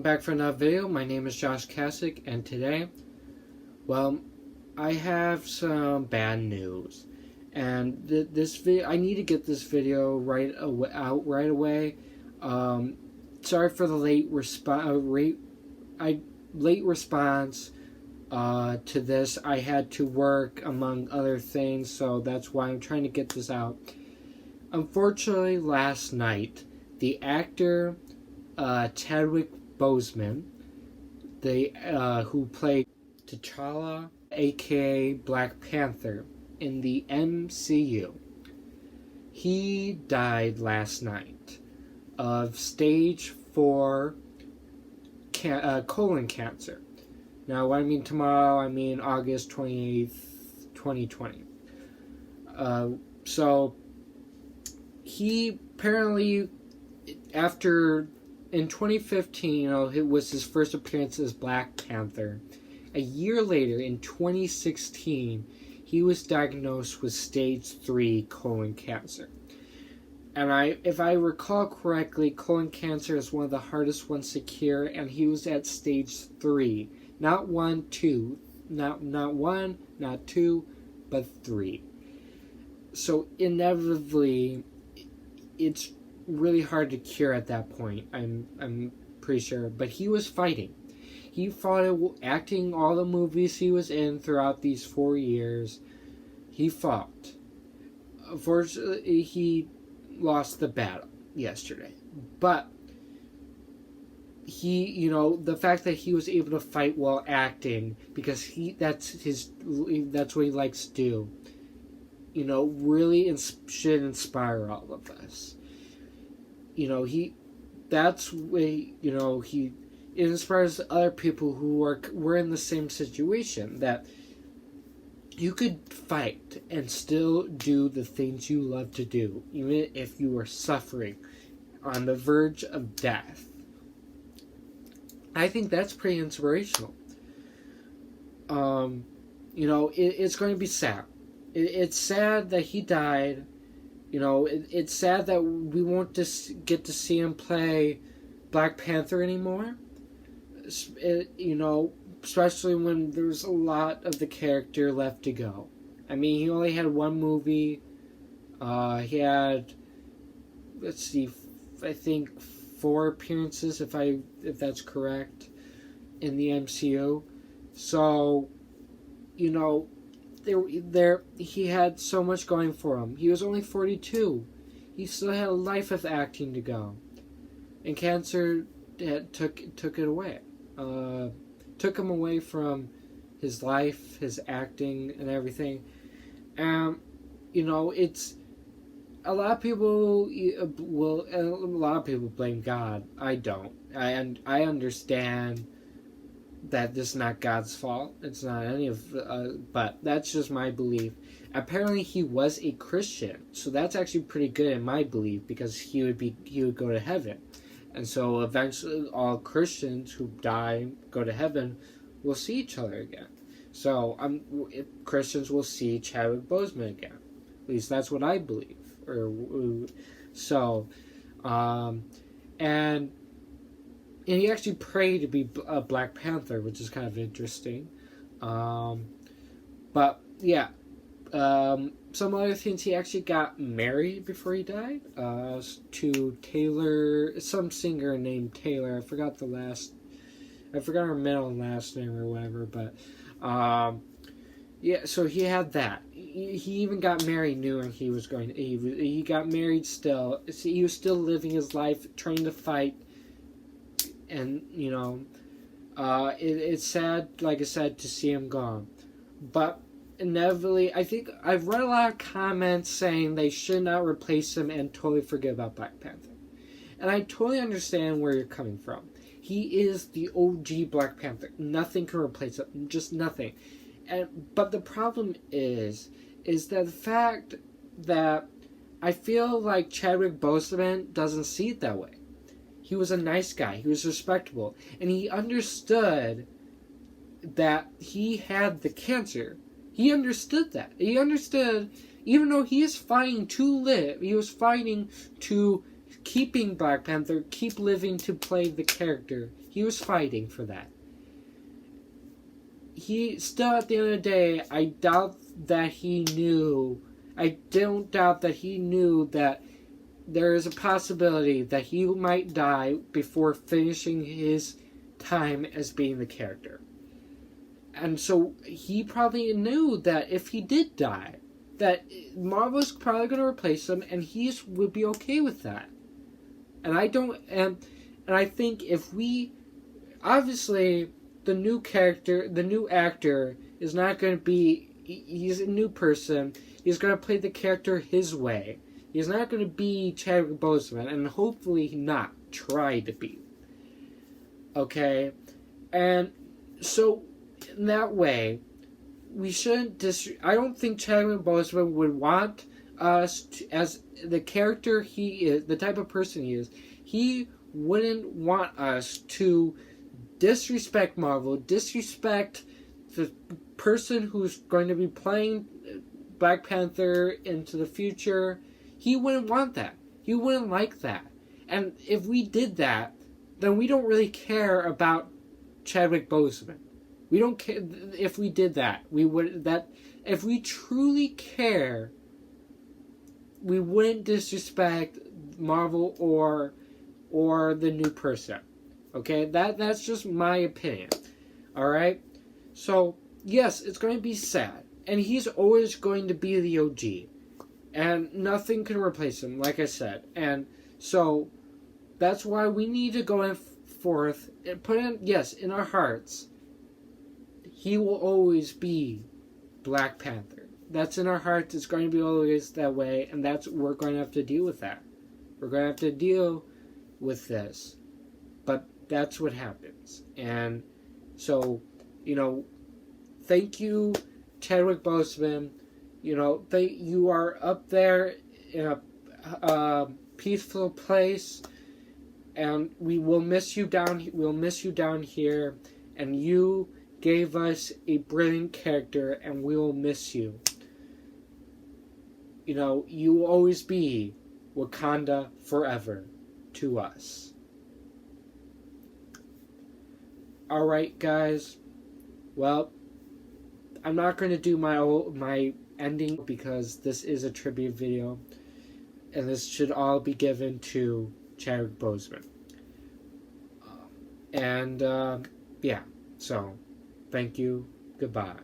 I'm back for another video. My name is Josh Kasich, and today, well, I have some bad news. And this video, I need to get this video out right away. Sorry for the late response to this. I had to work among other things, so that's why I'm trying to get this out. Unfortunately, last night, the actor Chadwick Boseman, who played T'Challa, a.k.a. Black Panther, in the MCU, he died last night of stage 4 colon cancer. Now, when I mean tomorrow, I mean August 28th, 2020. So, he apparently, in 2015, it was his first appearance as Black Panther. A year later, in 2016, he was diagnosed with stage 3 colon cancer. And if I recall correctly, colon cancer is one of the hardest ones to cure, and he was at stage 3. Not 1, 2. Not 1, not 2, but 3. So inevitably, it's really hard to cure at that point, I'm pretty sure. But he was fighting. He fought it, acting all the movies he was in throughout these 4 years. He fought. Unfortunately, he lost the battle yesterday. But the fact that he was able to fight while acting, because that's what he likes to do, really should inspire all of us. It inspires other people who were in the same situation, that you could fight and still do the things you love to do, even if you are suffering on the verge of death. I think that's pretty inspirational. It's going to be sad. It's sad that he died. It's sad that we won't just get to see him play Black Panther anymore. Especially when there's a lot of the character left to go. I mean, he only had one movie. He had, I think 4 appearances, if that's correct, in the MCU. So, he had so much going for him. He was only 42. He still had a life of acting to go, and cancer took it away. Took him away from his life, his acting, and everything. It's a lot of people blame God. I don't. I understand that this is not God's fault. It's not any of, but that's just my belief. Apparently, he was a Christian, so that's actually pretty good in my belief, because he would go to heaven, and so eventually all Christians who die go to heaven will see each other again. So Christians will see Chadwick Boseman again. At least that's what I believe. And he actually prayed to be a Black Panther, which is kind of interesting. But yeah, some other things, he actually got married before he died, to Taylor, some singer named Taylor. I forgot her middle and last name or whatever, but yeah, so he had that. He even got married knowing he was going to, he got married still. He was still living his life, trying to fight. And, it's sad, like I said, to see him gone. But inevitably, I think I've read a lot of comments saying they should not replace him and totally forget about Black Panther. And I totally understand where you're coming from. He is the OG Black Panther. Nothing can replace him. Just nothing. But the problem is that the fact that I feel like Chadwick Boseman doesn't see it that way. He was a nice guy. He was respectable. And he understood that he had the cancer. He understood that. He understood, even though he is fighting to live, he was fighting to keeping Black Panther, keep living to play the character. He was fighting for that. He still, at the end of the day, I don't doubt that he knew that there is a possibility that he might die before finishing his time as being the character. And so he probably knew that if he did die, that Marvel's probably going to replace him, and he would be okay with that. And I think if we, obviously, the new actor is not going to be, he's a new person. He's going to play the character his way. He's not going to be Chadwick Boseman, and hopefully not try to be. Okay? And so, in that way, we shouldn't I don't think Chadwick Boseman would want us to, as the character he is, the type of person he is, he wouldn't want us to disrespect Marvel, disrespect the person who's going to be playing Black Panther into the future. He wouldn't want that. He wouldn't like that. And if we did that, then we don't really care about Chadwick Boseman. We don't care if we did that. If we truly care, we wouldn't disrespect Marvel or the new person. Okay? That's just my opinion. Alright? So, yes, it's going to be sad. And he's always going to be the OG. And nothing can replace him, like I said. And so, that's why we need to go forth and put in our hearts, he will always be Black Panther. That's in our hearts. It's going to be always that way. And we're going to have to deal with that. We're going to have to deal with this. But that's what happens. And so, thank you, Chadwick Boseman. You are up there in a peaceful place, and we'll miss you down here, and you gave us a brilliant character, and we will miss you. You will always be Wakanda forever to us. Alright, guys. Well, I'm not going to do my ending because this is a tribute video, and this should all be given to Chadwick Boseman. Yeah, so thank you. Goodbye.